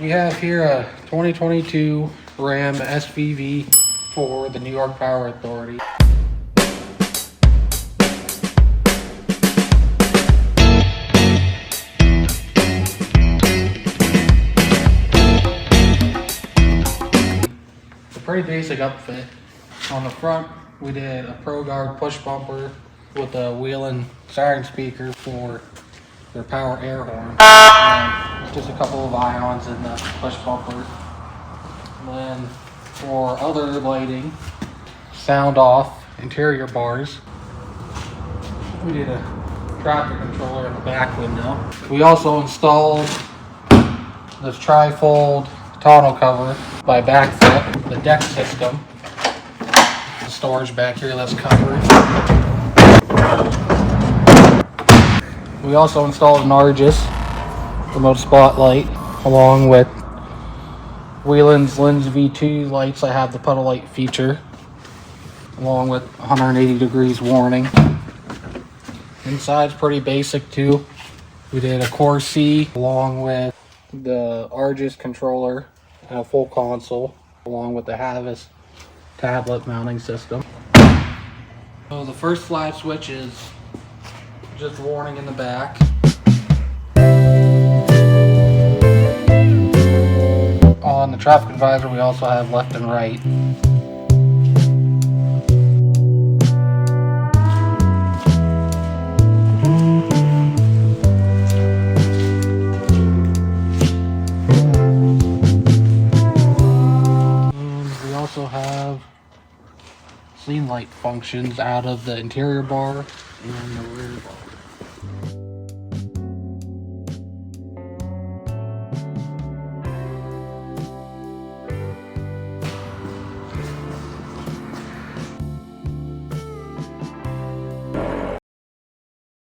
We have here a 2022 Ram SVV for the New York Power Authority. It's a pretty basic upfit. On the front, we did a Pro Guard push bumper with a wheel-in siren speaker for their power air horn. And just a couple of ions in the push bumper. And then for other lighting, sound off interior bars, we did a traffic controller in the back window. We also installed this tri-fold tonneau cover by Backfit, the deck system, the storage back here that's covered. We also installed an Argus remote spotlight along with Wheelin's Lens V2 lights that have the puddle light feature, along with 180 degrees warning. Inside's pretty basic too. We did a Core C along with the Argus controller and a full console, along with the Havas tablet mounting system. So the first flat switch is just warning in the back. On the traffic advisor, we also have left and right. And we also have scene light functions out of the interior bar and the rear bar.